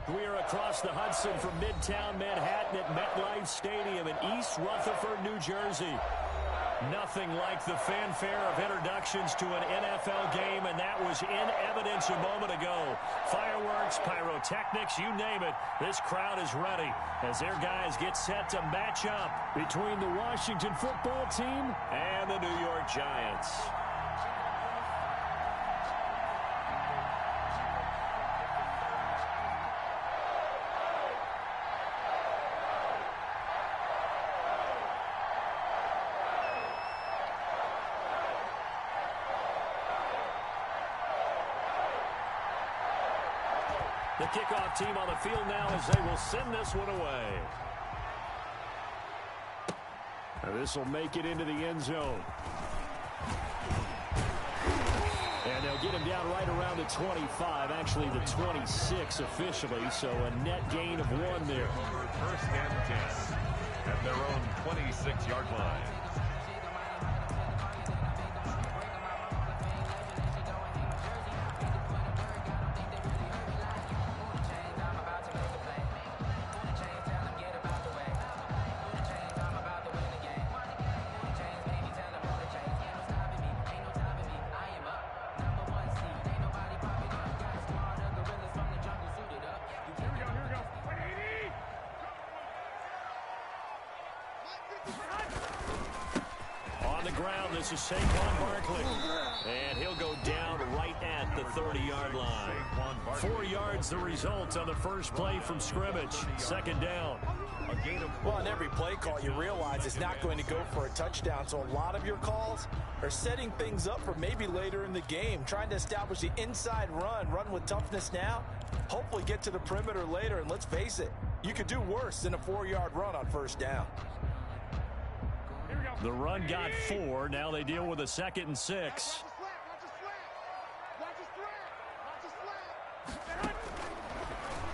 We are across the Hudson from Midtown Manhattan at MetLife Stadium in East Rutherford, New Jersey. Nothing like the fanfare of introductions to an NFL game, and that was in evidence a moment ago. Fireworks, pyrotechnics, you name it. This crowd is ready as their guys get set to match up between the Washington football team and the New York Giants. The kickoff team on the field now as they will send this one away. This will make it into the end zone. And they'll get him down right around the 25, actually the 26 officially, so a net gain of 1 there. First and 10 at their own 26-yard line. This is Saquon Barkley, and he'll go down right at the 30-yard line. 4 yards the result on the first play from scrimmage. Second down. Well, on every play call, you realize it's not going to go for a touchdown, so a lot of your calls are setting things up for maybe later in the game, trying to establish the inside run with toughness now, hopefully get to the perimeter later, and let's face it, you could do worse than a 4-yard run on first down. The run got 4. Now they deal with a 2nd and 6.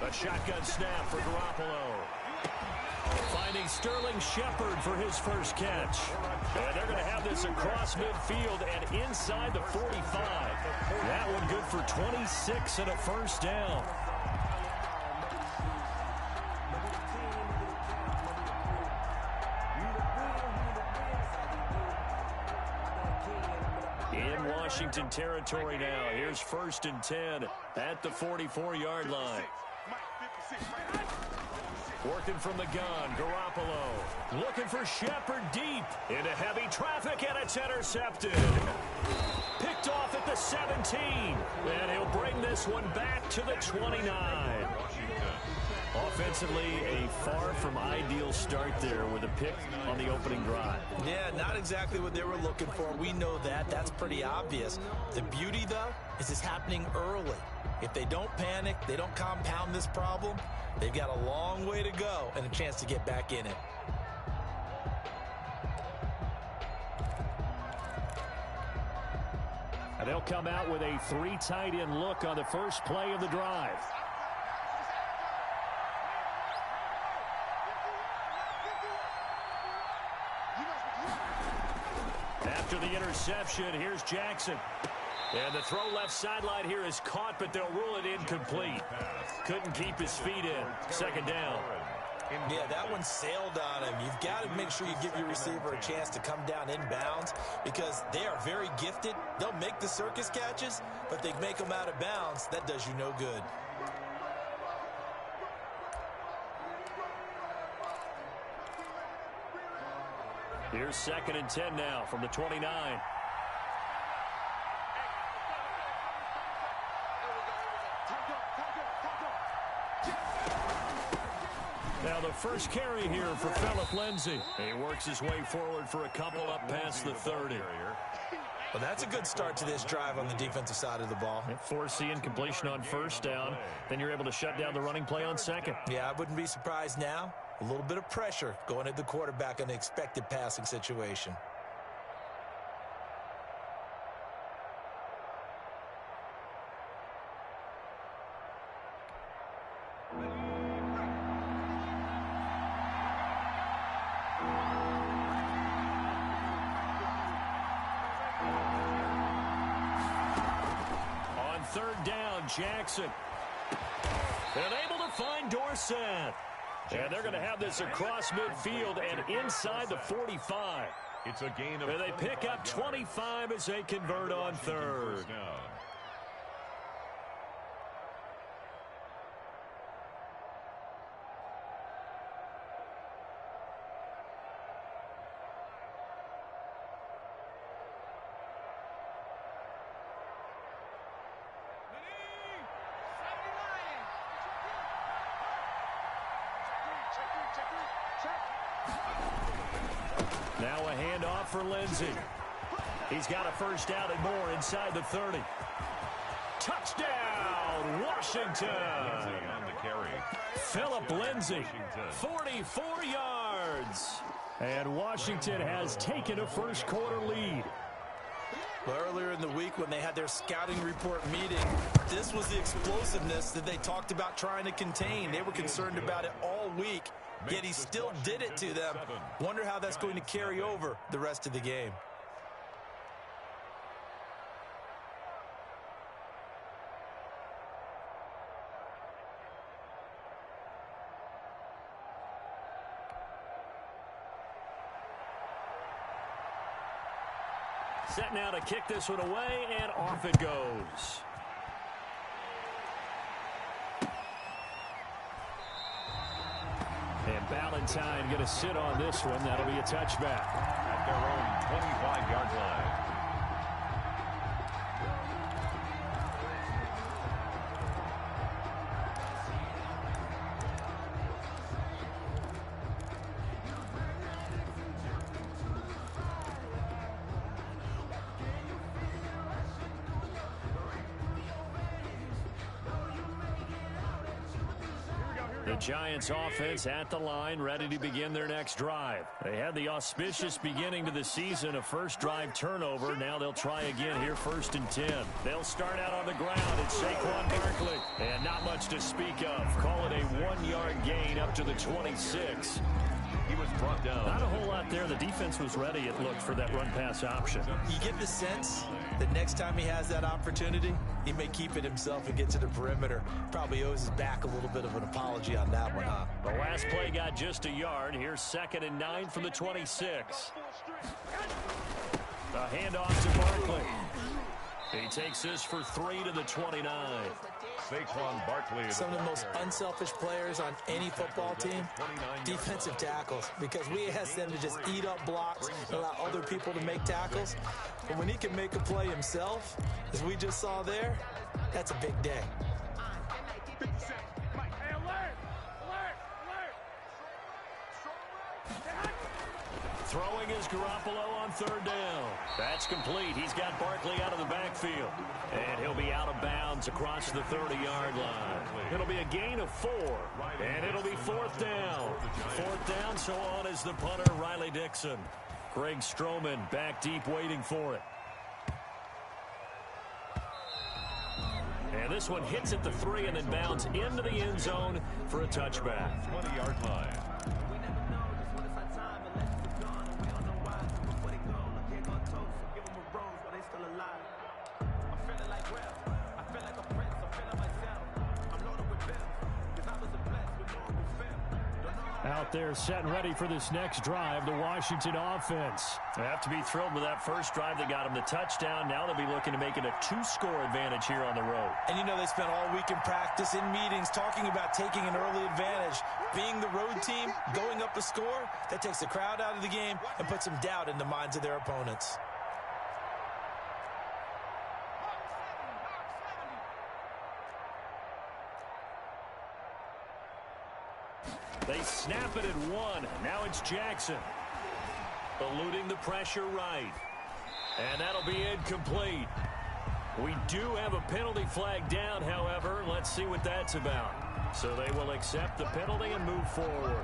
A shotgun snap for Garoppolo. Finding Sterling Shepard for his first catch. And they're going to have this across midfield and inside the 45. That one good for 26 and a first down. Washington territory now. Here's 1st and 10 at the 44-yard line. Working from the gun, Garoppolo. Looking for Shepard deep into heavy traffic, and it's intercepted. Picked off at the 17. And he'll bring this one back to the 29. Offensively, a far from ideal start there with a pick on the opening drive. Yeah, not exactly what they were looking for. We know that. That's pretty obvious. The beauty, though, is it's happening early. If they don't panic, they don't compound this problem, they've got a long way to go and a chance to get back in it. And they'll come out with a 3 tight end look on the first play of the drive. After the interception, here's Jackson. And the throw left sideline here is caught, but they'll rule it incomplete. Couldn't keep his feet in. Second down. Yeah, that one sailed on him. You've got to make sure you give your receiver a chance to come down inbounds because they are very gifted. They'll make the circus catches, but they make them out of bounds. That does you no good. Here's 2nd and 10 now from the 29. Now the first carry here for Phillip Lindsay. He works his way forward for a couple up past the 30. Well, that's a good start to this drive on the defensive side of the ball. Forcing incompletion on first down. Then you're able to shut down the running play on second. Yeah, I wouldn't be surprised now. A little bit of pressure going at the quarterback in an expected passing situation. On 3rd down, Jackson. And able to find Dorsett. And they're going to have this across midfield and inside the 45. It's a gain of and they pick up 25 as they convert on third. Now a handoff for Lindsey. He's got a first down and more inside the 30. Touchdown, Washington. On the carry. Philip Lindsey, 44 yards. And Washington has taken a first quarter lead. Well, earlier in the week when they had their scouting report meeting, this was the explosiveness that they talked about trying to contain. They were concerned about it all week, yet he still did it to them. Wonder how that's going to carry over the rest of the game. Set now to kick this one away, and off it goes. And Ballantyne going to sit on this one. That'll be a touchback. At their own 25-yard line. The Giants offense at the line, ready to begin their next drive. They had the auspicious beginning to the season, a first drive turnover. Now they'll try again here, 1st and 10. They'll start out on the ground. It's Saquon Barkley. And not much to speak of. Call it a 1-yard gain up to the 26. He was brought down. Not a whole lot there. The defense was ready, it looked, for that run-pass option. You get the sense that next time he has that opportunity, he may keep it himself and get to the perimeter. Probably owes his back a little bit of an apology on that one, huh? The last play got just a yard. Here's 2nd and 9 from the 26. A handoff to Barkley. He takes this for 3 to the 29. Saquon Barkley. Some of the most unselfish players on any football team, defensive tackles, because we ask them to just eat up blocks and allow other people to make tackles. But when he can make a play himself, as we just saw there, that's a big day. Throwing is Garoppolo on 3rd down. That's complete. He's got Barkley out of the backfield. And he'll be out of bounds across the 30-yard line. It'll be a gain of 4. And it'll be 4th down. 4th down, so on is the punter, Riley Dixon. Greg Stroman back deep waiting for it. And this one hits at the 3 and then bounds into the end zone for a touchback. 20-yard line. Out there set and ready for this next drive, the Washington offense. They have to be thrilled with that first drive that got them the touchdown. Now they'll be looking to make it a 2-score advantage here on the road. And you know, they spent all week in practice, in meetings, talking about taking an early advantage. Being the road team, going up a score, that takes the crowd out of the game and puts some doubt in the minds of their opponents. They snap it at 1. Now it's Jackson. Eluding the pressure right. And that'll be incomplete. We do have a penalty flag down, however. Let's see what that's about. So they will accept the penalty and move forward.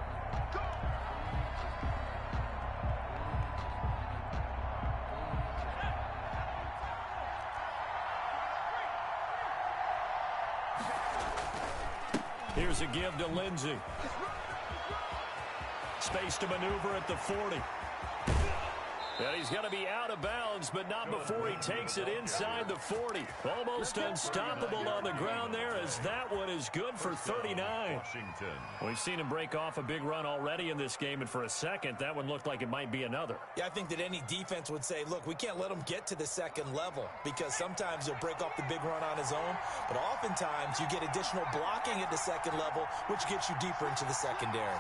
Here's a give to Lindsey. Space to maneuver at the 40. And he's going to be out of bounds, but not before he takes it inside the 40. Almost unstoppable on the ground there, as that one is good for 39. We've seen him break off a big run already in this game, and for a second, that one looked like it might be another. Yeah, I think that any defense would say, look, we can't let him get to the second level, because sometimes he'll break off the big run on his own, but oftentimes you get additional blocking at the second level, which gets you deeper into the secondary.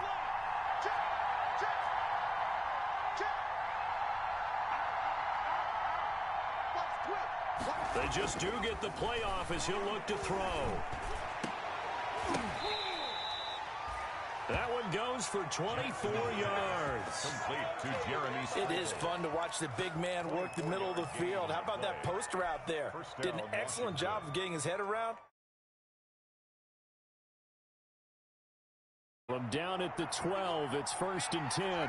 They just do get the playoff as he'll look to throw. That one goes for 24 yards. Complete to Jeremy Smith. It is fun to watch the big man work the middle of the field. How about that post route there? Did an excellent job of getting his head around. From down at the 12, it's 1st and 10.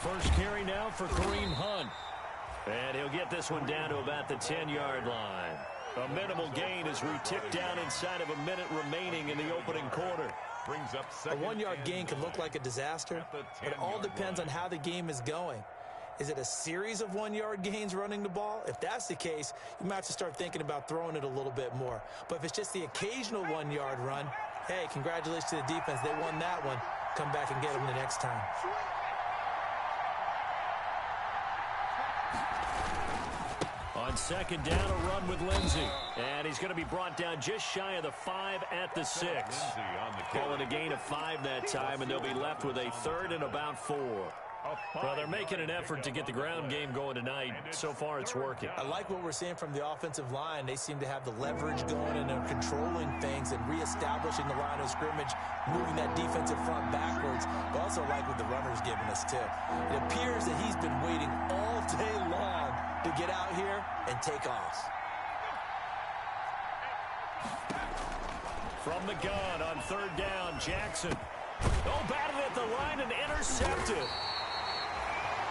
First carry now for Kareem Hunt. And he'll get this one down to about the 10-yard line. A minimal gain as we tick down inside of a minute remaining in the opening quarter. Brings up A 1-yard gain can look like a disaster, but it all depends on how the game is going. Is it a series of 1-yard gains running the ball? If that's the case, you might have to start thinking about throwing it a little bit more. But if it's just the occasional 1-yard run, hey, congratulations to the defense. They won that one. Come back and get them the next time. On second down, a run with Lindsey. And he's going to be brought down just shy of the 5 at the 6. Call it a gain of 5 that time, and they'll be left with a 3rd and about 4. Well, they're making an effort to get the ground game going tonight. So far, it's working. I like what we're seeing from the offensive line. They seem to have the leverage going, and they're controlling things and reestablishing the line of scrimmage, moving that defensive front backwards. But also like what the runner's giving us, too. It appears that he's been waiting all day long to get out here and take off. From the gun on 3rd down, Jackson. Oh, batted at the line and intercepted.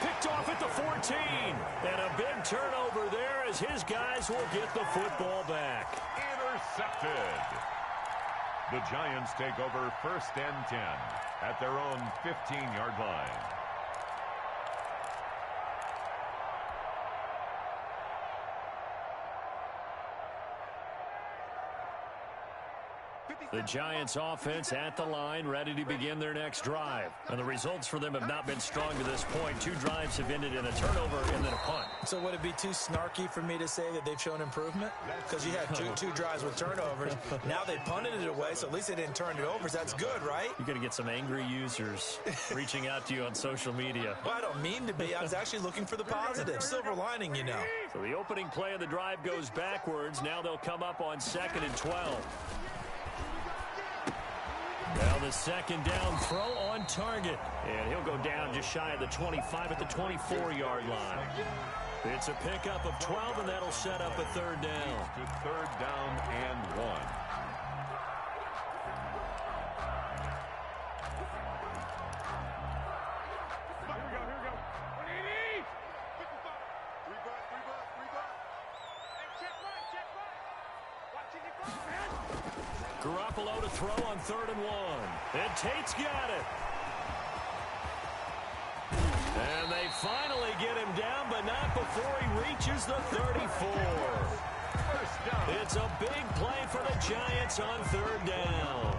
Picked off at the 14. And a big turnover there as his guys will get the football back. Intercepted. The Giants take over 1st and 10 at their own 15-yard line. The Giants offense at the line, ready to begin their next drive. And the results for them have not been strong to this point. 2 drives have ended in a turnover and then a punt. So would it be too snarky for me to say that they've shown improvement? Because you had two drives with turnovers. Now they punted it away, so at least they didn't turn it over. So that's good, right? You're going to get some angry users reaching out to you on social media. Well, I don't mean to be. I was actually looking for the positive. Silver lining, you know. So the opening play of the drive goes backwards. Now they'll come up on 2nd and 12. Now the second down throw on target. And he'll go down just shy of the 25 at the 24-yard line. It's a pickup of 12, and that'll set up a 3rd down. To 3rd down and 1. Garoppolo to throw on 3rd and 1. And Tate's got it. And they finally get him down, but not before he reaches the 34. It's a big play for the Giants on 3rd down.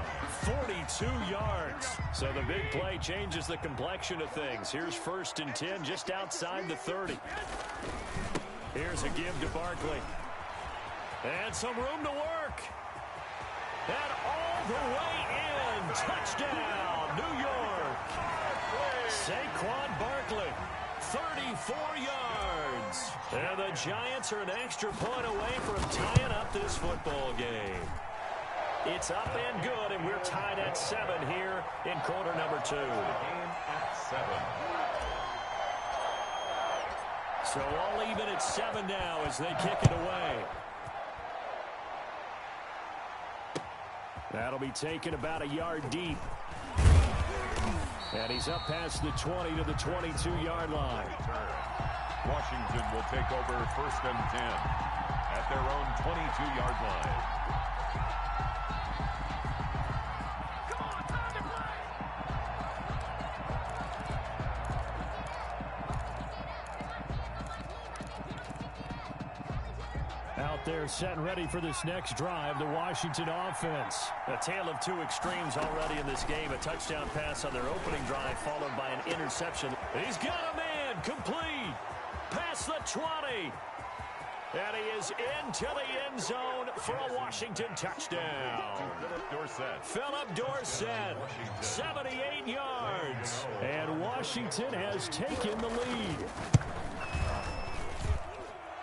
42 yards. So the big play changes the complexion of things. Here's 1st and 10 just outside the 30. Here's a give to Barkley. And some room to work. And all the way in. Touchdown, New York. Saquon Barkley, 34 yards. And the Giants are an extra point away from tying up this football game. It's up and good, and we're tied at 7 here in quarter number 2. Game at 7. So all even at 7 now as they kick it away. That'll be taken about a yard deep. And he's up past the 20 to the 22-yard line. Washington will take over 1st and 10. at their own 22-yard line. Out there set and ready for this next drive, the Washington offense. A tale of two extremes already in this game. A touchdown pass on their opening drive followed by an interception. He's got a man complete. Past the 20. And he is into the end zone for a Washington touchdown. Philip Dorsett, 78 yards. And Washington has taken the lead.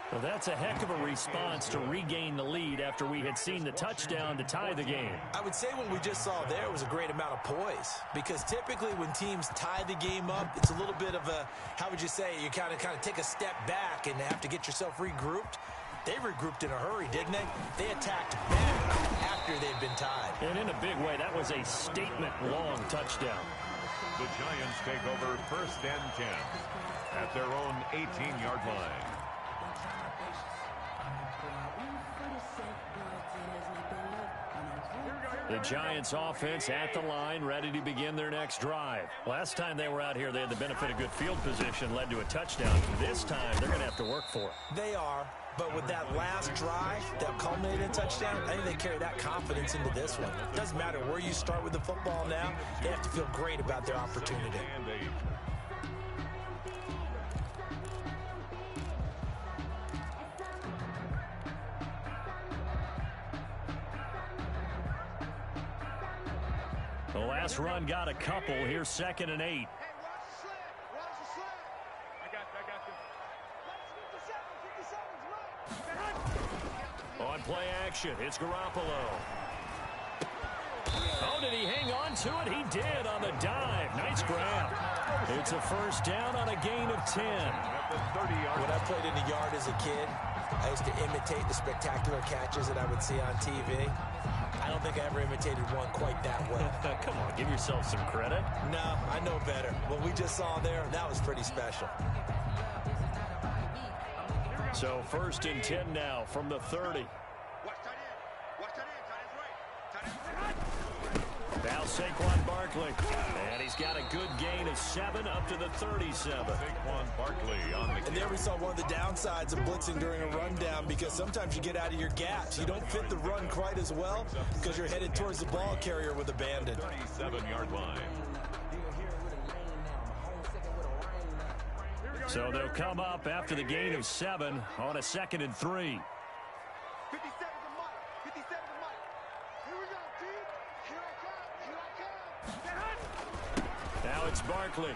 Well, that's a heck of a response to regain the lead after we had seen the touchdown to tie the game. I would say what we just saw there was a great amount of poise, because typically when teams tie the game up, it's a little bit of a, how would you say, you kind of take a step back and have to get yourself regrouped. They regrouped in a hurry, didn't they? They attacked back after they'd been tied. And in a big way, that was a statement-long touchdown. The Giants take over 1st and 10 at their own 18-yard line. The Giants offense at the line, ready to begin their next drive. Last time they were out here, they had the benefit of good field position, led to a touchdown. This time, they're going to have to work for it. They are, but with that last drive that culminated in a touchdown, I think they carry that confidence into this one. Doesn't matter where you start with the football now, they have to feel great about their opportunity. The last run got a couple. Here's 2nd and 8. On play action, it's Garoppolo. Oh, did he hang on to it? He did on the dive. Nice grab. It's a first down on a gain of 10. When I played in the yard as a kid, I used to imitate the spectacular catches that I would see on TV. I don't think I ever imitated one quite that well. Come on, give yourself some credit. No, I know better. What we just saw there, that was pretty special. So 1st and 10 now from the 30. Now Saquon Barkley. And he's got a good gain of 7 up to the 37. Saquon Barkley on the And there we saw one of the downsides of blitzing during a rundown, because sometimes you get out of your gaps. You don't fit the run quite as well because you're headed towards the ball carrier with abandon. 37-yard line. So they'll come up after the gain of 7 on a 2nd and 3. Now it's Barkley.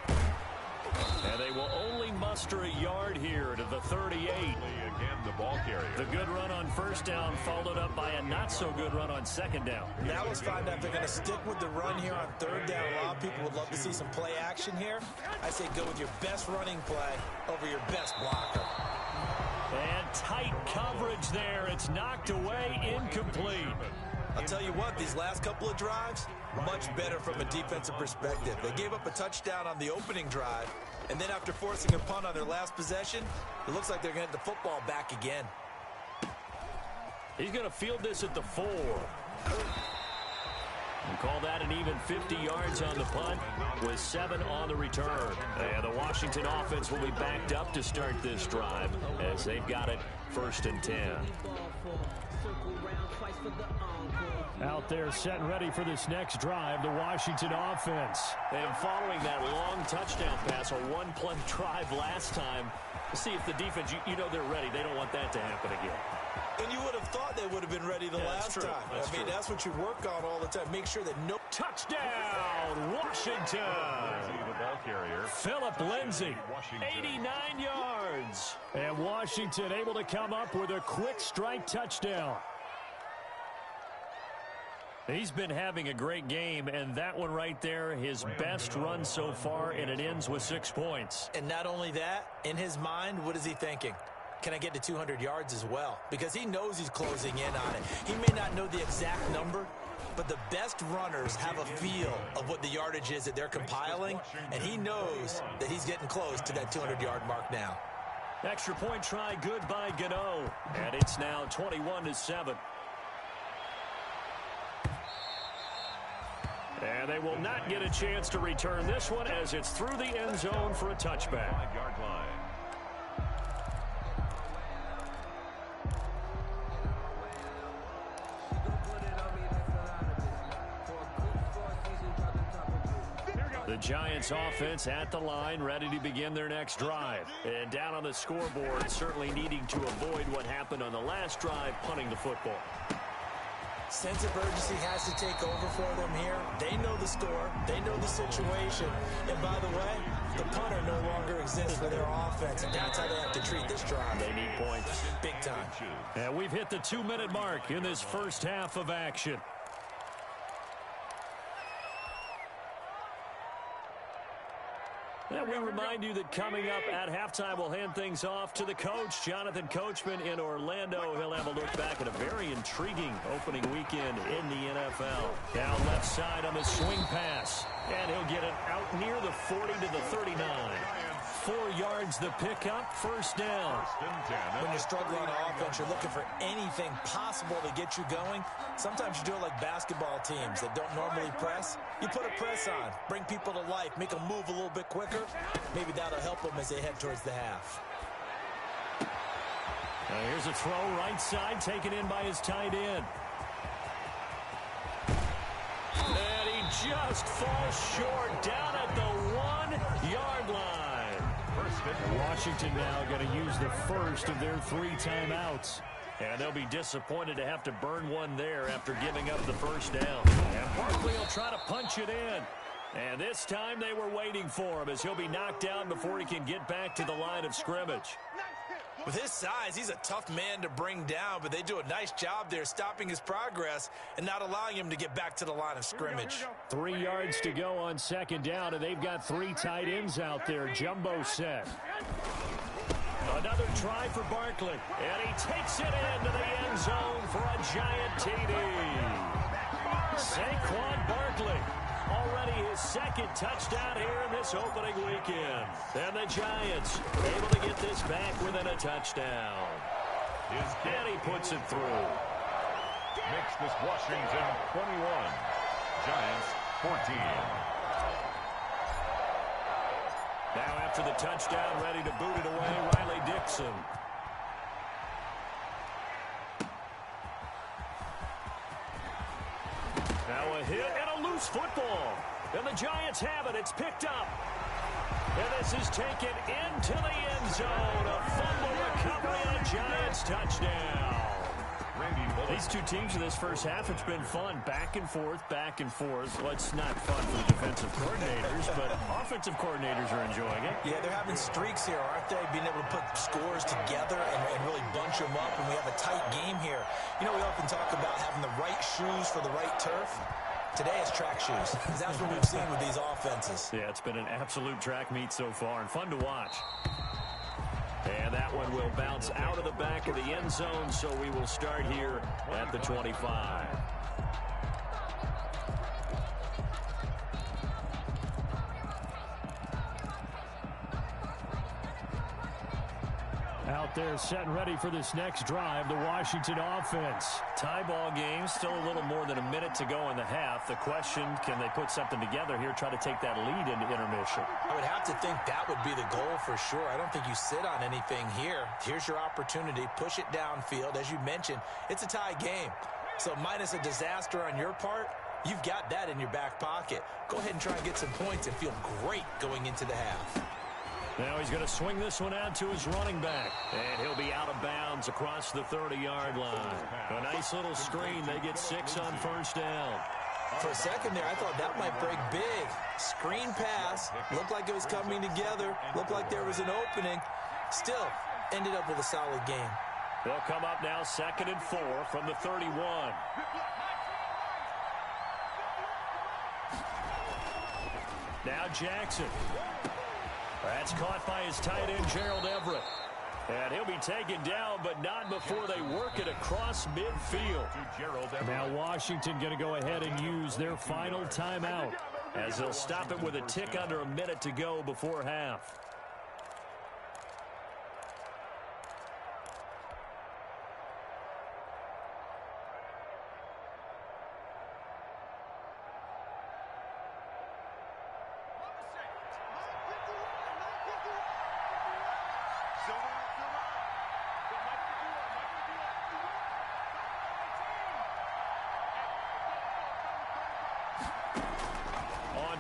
And they will only muster a yard here to the 38. Again, the ball carrier. The good run on 1st down followed up by a not-so-good run on 2nd down. Now let's find out if they're going to stick with the run here on 3rd down. A lot of people would love to see some play action here. I say go with your best running play over your best blocker. And tight coverage there. It's knocked away, incomplete. I'll tell you what, these last couple of drives, much better from a defensive perspective. They gave up a touchdown on the opening drive, and then after forcing a punt on their last possession, it looks like they're going to get the football back again. He's going to field this at the 4. And call that an even 50 yards on the punt with 7 on the return. And the Washington offense will be backed up to start this drive as they've got it 1st and 10. Out there set and ready for this next drive, the Washington offense. And following that long touchdown pass, a one-play drive last time, see if the defense, you know they're ready. They don't want that to happen again. And you would have thought they would have been ready the last time. That's what you work on all the time. Make sure that no... Touchdown, Washington. The ball carrier. Philip Lindsay, 89 yards. And Washington able to come up with a quick strike touchdown. He's been having a great game, and that one right there, his best run so far, and it ends with 6 points. And not only that, in his mind, what is he thinking? Can I get to 200 yards as well? Because he knows he's closing in on it. He may not know the exact number, but the best runners have a feel of what the yardage is that they're compiling, and he knows that he's getting close to that 200-yard mark now. Extra point try good by Gano. And it's now 21-7. And they will not get a chance to return this one as it's through the end zone for a touchback. 5-yard line. The Giants offense at the line, ready to begin their next drive. And down on the scoreboard, certainly needing to avoid what happened on the last drive, punting the football. Sense of urgency has to take over for them here. They know the score. They know the situation. And by the way, the punter no longer exists for their offense. And that's how they have to treat this drive. They need points. Big time. And we've hit the 2-minute mark in this first half of action. And we remind you that coming up at halftime, we'll hand things off to the coach, Jonathan Coachman in Orlando. He'll have a look back at a very intriguing opening weekend in the NFL. Now left side on the swing pass. And he'll get it out near the 40 to the 39. 4 yards the pickup, first down. When you're struggling on offense, you're looking for anything possible to get you going. Sometimes you do it like basketball teams that don't normally press. You put a press on, bring people to life, make them move a little bit quicker. Maybe that'll help them as they head towards the half. Now here's a throw right side, taken in by his tight end. And he just falls short down at the 1-yard line. Washington now going to use the first of their 3 timeouts. And they'll be disappointed to have to burn one there after giving up the first down. And Barkley will try to punch it in. And this time they were waiting for him as he'll be knocked down before he can get back to the line of scrimmage. With his size, he's a tough man to bring down, but they do a nice job there stopping his progress and not allowing him to get back to the line of scrimmage. 3 yards to go on second down, and they've got 3 tight ends out there. Jumbo set. Another try for Barkley, and he takes it into the end zone for a giant TD. Saquon Barkley. Already his second touchdown here in this opening weekend. And the Giants able to get this back within a touchdown. And he puts it through. Makes this Washington 21. Giants 14. Now after the touchdown, ready to boot it away, Riley Dixon. Now a hit and a loose football. And the Giants have it. It's picked up. And this is taken into the end zone. A fumble recovery and a Giants touchdown. These two teams in this first half, it's been fun. Back and forth, back and forth. Well, it's not fun for the defensive coordinators, but offensive coordinators are enjoying it. Yeah, they're having streaks here, aren't they? Being able to put scores together and really bunch them up, and we have a tight game here. You know, we often talk about having the right shoes for the right turf. Today it's track shoes. That's what we've seen with these offenses. Yeah, it's been an absolute track meet so far and fun to watch. And that one will bounce out of the back of the end zone, so we will start here at the 25. Out there set and ready for this next drive, the Washington offense. Tie ball game, still a little more than a minute to go in the half. The question, can they put something together here, try to take that lead into intermission? I would have to think that would be the goal for sure. I don't think you sit on anything here. Here's your opportunity. Push it downfield. As you mentioned, it's a tie game. So minus a disaster on your part, you've got that in your back pocket. Go ahead and try and get some points and feel great going into the half. Now he's going to swing this one out to his running back. And he'll be out of bounds across the 30-yard line. A nice little screen. They get 6 on first down. For a second there, I thought that might break big. Screen pass. Looked like it was coming together. Looked like there was an opening. Still, ended up with a solid game. They'll come up now 2nd and 4 from the 31. Now Jackson. That's caught by his tight end, Gerald Everett. And he'll be taken down, but not before they work it across midfield. Now Washington going to go ahead and use their final timeout as they'll stop it with a tick under a minute to go before half.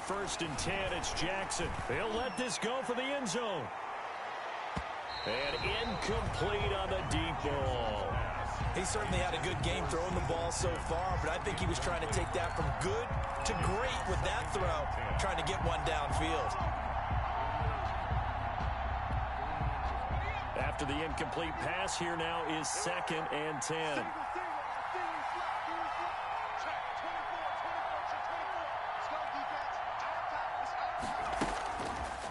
first and 10. It's Jackson. He'll let this go for the end zone. And incomplete on the deep ball. He certainly had a good game throwing the ball so far, but I think he was trying to take that from good to great with that throw, trying to get one downfield. After the incomplete pass, here now is 2nd and 10.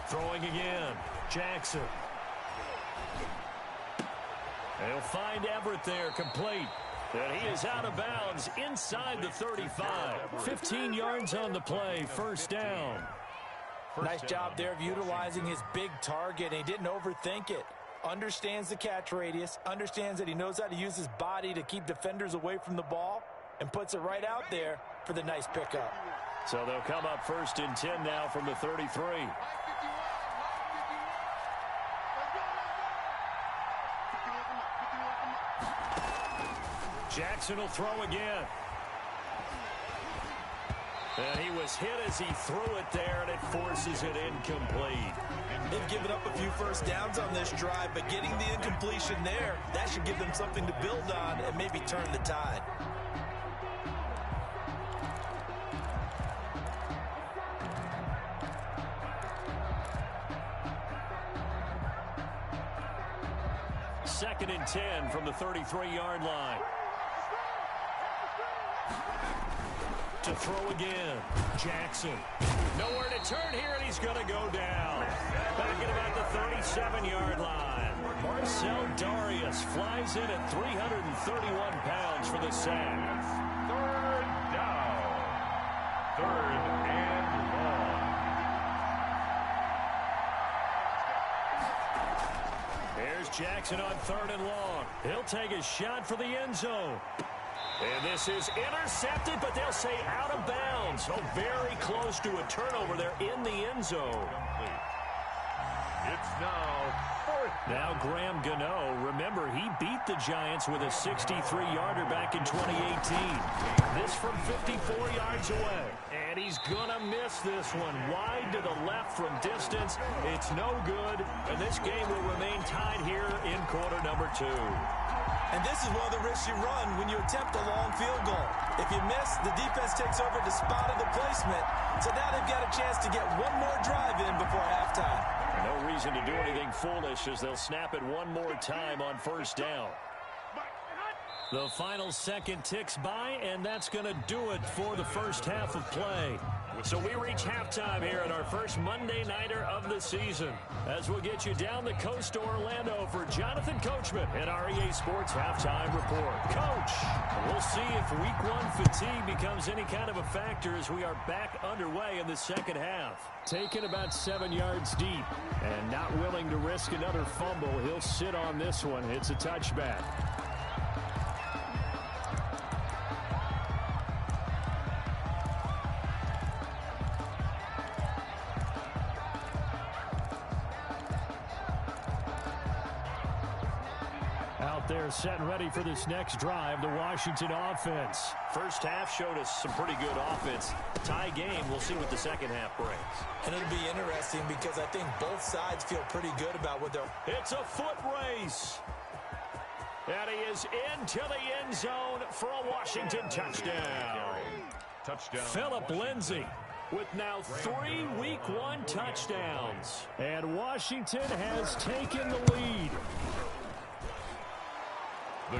Throwing again, Jackson. They'll find Everett there, complete. And he is out of bounds inside the 35. 15 yards on the play, first down. Nice job there of utilizing his big target. He didn't overthink it. Understands the catch radius, understands that he knows how to use his body to keep defenders away from the ball, and puts it right out there for the nice pickup. So they'll come up 1st and 10 now from the 33. Jackson will throw again. And he was hit as he threw it there, and it forces it incomplete. They've given up a few first downs on this drive, but getting the incompletion there, that should give them something to build on and maybe turn the tide. Second and 10 from the 33-yard line. To throw again, Jackson. Nowhere to turn here, and he's going to go down. Back at about the 37-yard line. Marcel Darius flies in at 331 pounds for the sack. 3rd down. 3rd and long. Here's Jackson on 3rd and long. He'll take a shot for the end zone. And this is intercepted, but they'll say out of bounds. So very close to a turnover there in the end zone. It's now 4th. Now Graham Gano, remember, he beat the Giants with a 63-yarder back in 2018. This from 54 yards away. And he's going to miss this one. Wide to the left from distance. It's no good. And this game will remain tied here in quarter number 2. And this is one of the risks you run when you attempt a long field goal. If you miss, the defense takes over the spot of the placement. So now they've got a chance to get one more drive in before halftime. No reason to do anything foolish as they'll snap it one more time on 1st down. The final second ticks by, and that's going to do it for the first half of play. So we reach halftime here at our first Monday Nighter of the season, as we'll get you down the coast to Orlando for Jonathan Coachman and our EA Sports Halftime Report. Coach, we'll see if Week 1 fatigue becomes any kind of a factor as we are back underway in the second half. Taken about 7 yards deep and not willing to risk another fumble. He'll sit on this one. It's a touchback. They're set and ready for this next drive, the Washington offense. First half showed us some pretty good offense. Tie game, we'll see what the second half brings. And it'll be interesting because I think both sides feel pretty good about what they're... It's a foot race. And he is into the end zone for a Washington touchdown. Philip Lindsay with now 3 Week 1 touchdowns. And Washington has taken the lead.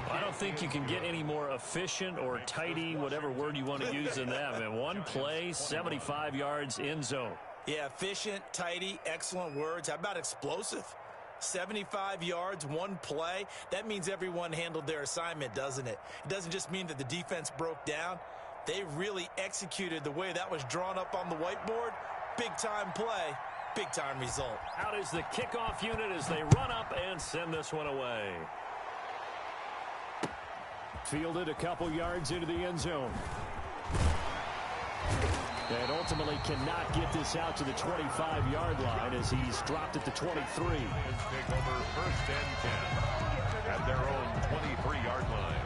I don't think you can get any more efficient or tidy, whatever word you want to use in that. Man, one play, 75 yards, end zone. Yeah, efficient, tidy, excellent words. How about explosive? 75 yards, one play. That means everyone handled their assignment, doesn't it? It doesn't just mean that the defense broke down. They really executed the way that was drawn up on the whiteboard. Big-time play, big-time result. Out is the kickoff unit as they run up and send this one away. Fielded a couple yards into the end zone. And ultimately cannot get this out to the 25-yard line as he's dropped at the 23. Take over 1st and 10 at their own 23-yard line.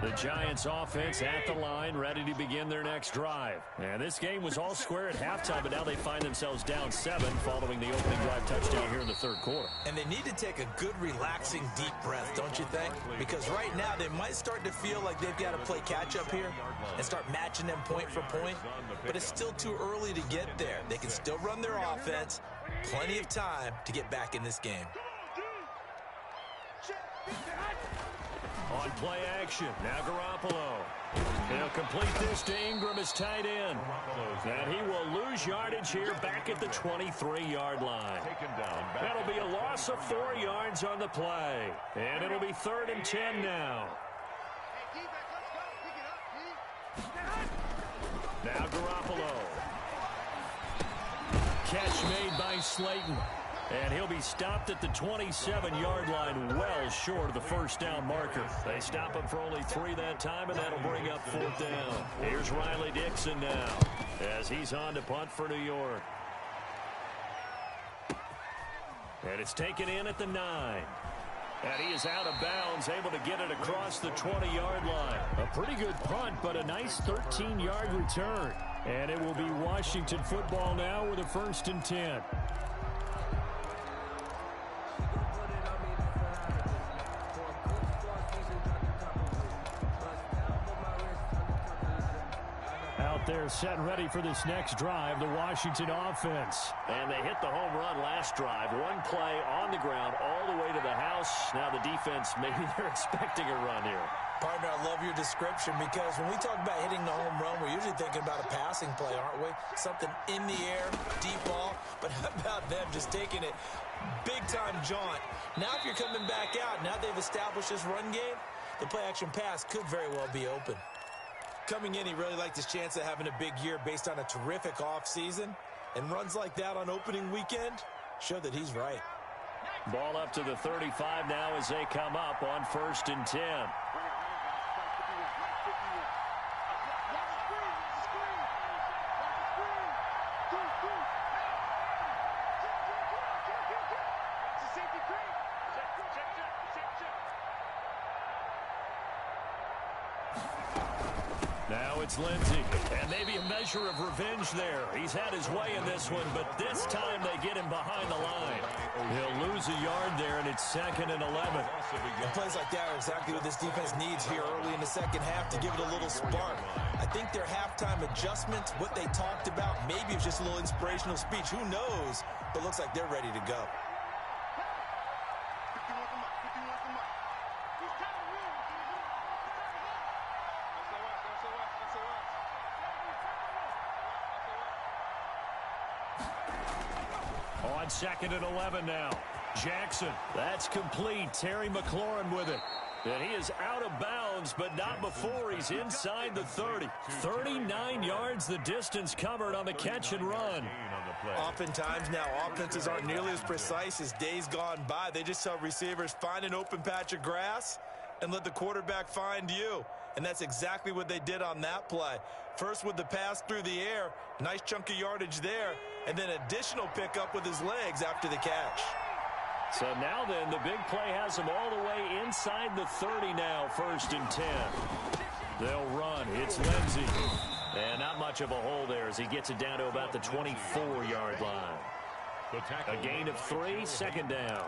The Giants offense at the line, ready to begin their next drive. And this game was all square at halftime, but now they find themselves down 7 following the opening drive touchdown here in the third quarter. And they need to take a good, relaxing, deep breath, don't you think? Because right now they might start to feel like they've got to play catch-up here and start matching them point for point. But it's still too early to get there. They can still run their offense. Plenty of time to get back in this game. On play action, now Garoppolo. He'll complete this to Ingram as tight end. And he will lose yardage here back at the 23-yard line. That'll be a loss of 4 yards on the play. And it'll be 3rd and 10 now. Now Garoppolo. Catch made by Slayton. And he'll be stopped at the 27-yard line, well short of the first down marker. They stop him for only 3 that time, and that'll bring up 4th down. Here's Riley Dixon now as he's on to punt for New York. And it's taken in at the 9. And he is out of bounds, able to get it across the 20-yard line. A pretty good punt, but a nice 13-yard return. And it will be Washington football now with a 1st and 10. They're set and ready for this next drive, the Washington offense. And they hit the home run last drive. 1 play on the ground all the way to the house. Now the defense, maybe they're expecting a run here. Partner, I love your description because when we talk about hitting the home run, we're usually thinking about a passing play, aren't we? Something in the air, deep ball. But how about them just taking it big-time jaunt? Now if you're coming back out, now they've established this run game, the play-action pass could very well be open. Coming in, he really liked his chance of having a big year based on a terrific offseason. And runs like that on opening weekend show that he's right. Ball up to the 35 now as they come up on 1st and 10. Now it's Lindsey, and maybe a measure of revenge there. He's had his way in this one, but this time they get him behind the line. He'll lose a yard there, and it's 2nd and 11. And plays like that are exactly what this defense needs here early in the second half to give it a little spark. I think their halftime adjustments, what they talked about, maybe it was just a little inspirational speech. Who knows? But looks like they're ready to go. On 2nd and 11 now. Jackson, that's complete. Terry McLaurin with it. And he is out of bounds, but not before he's inside the 30. 39 yards the distance covered on the catch and run. Oftentimes now, offenses aren't nearly as precise as days gone by. They just tell receivers, find an open patch of grass and let the quarterback find you. And that's exactly what they did on that play. First with the pass through the air, nice chunk of yardage there, and then additional pickup with his legs after the catch. So now then, the big play has him all the way inside the 30 now, 1st and 10. They'll run. It's Lindsey. And not much of a hole there as he gets it down to about the 24-yard line. A gain of 3, 2nd down.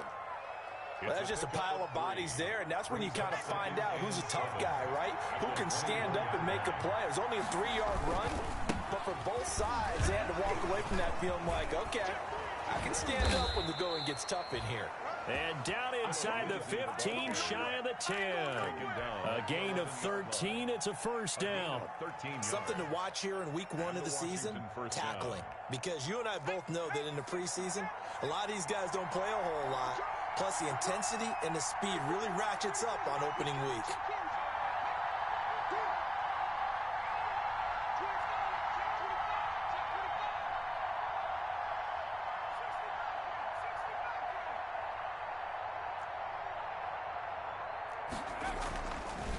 Well, that's just a pile of bodies there, and that's when you kind of find out who's a tough guy, right? Who can stand up and make a play. It was only a 3-yard run, but for both sides, they had to walk away from that feeling like, okay, I can stand up when the going gets tough in here. And down inside the 15, shy of the 10. A gain of 13, it's a 1st down. Something to watch here in week 1 of the season, tackling. Because you and I both know that in the preseason, a lot of these guys don't play a whole lot. Plus, the intensity and the speed really ratchets up on opening week.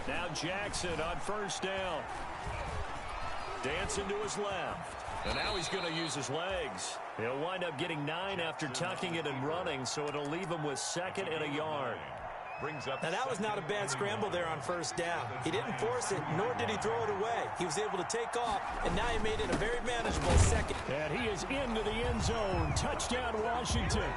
Now Jackson on 1st down. Dancing to his left. And now he's going to use his legs. He'll wind up getting 9 after tucking it and running, so it'll leave him with 2nd and a yard. brings up. Now, that was not a bad scramble there on first down. He didn't force it, nor did he throw it away. He was able to take off, and now he made it a very manageable second. And he is into the end zone. Touchdown, Washington.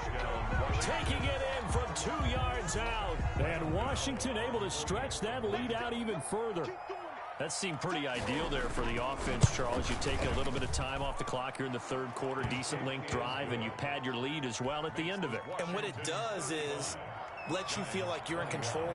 Taking it in from 2 yards out. And Washington able to stretch that lead out even further. That seemed pretty ideal there for the offense, Charles. You take a little bit of time off the clock here in the third quarter, decent length drive, and you pad your lead as well at the end of it. And what it does is let you feel like you're in control.